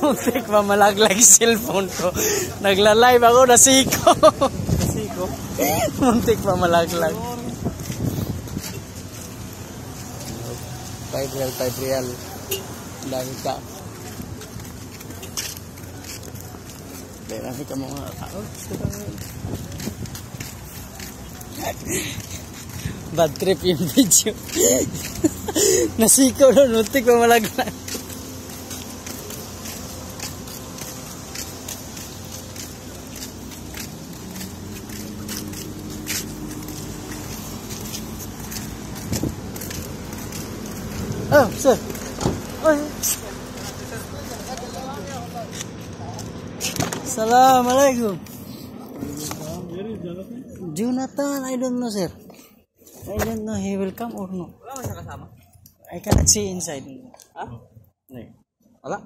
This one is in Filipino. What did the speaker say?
Muntik pa malaglag cellphone ko. Nagla-live ako, nasiko. Muntik pa malaglag. 5 real. Dami ka. Dami ka mga tao. Bad trip yung video. Nasiko doon, muntik pa malaglag. Oh, sir. Oh. Assalamualaikum. Jonathan, I don't know, sir. I don't know he will come or no. Wala mo siya kasama? I cannot see inside. Ha? No. Wala?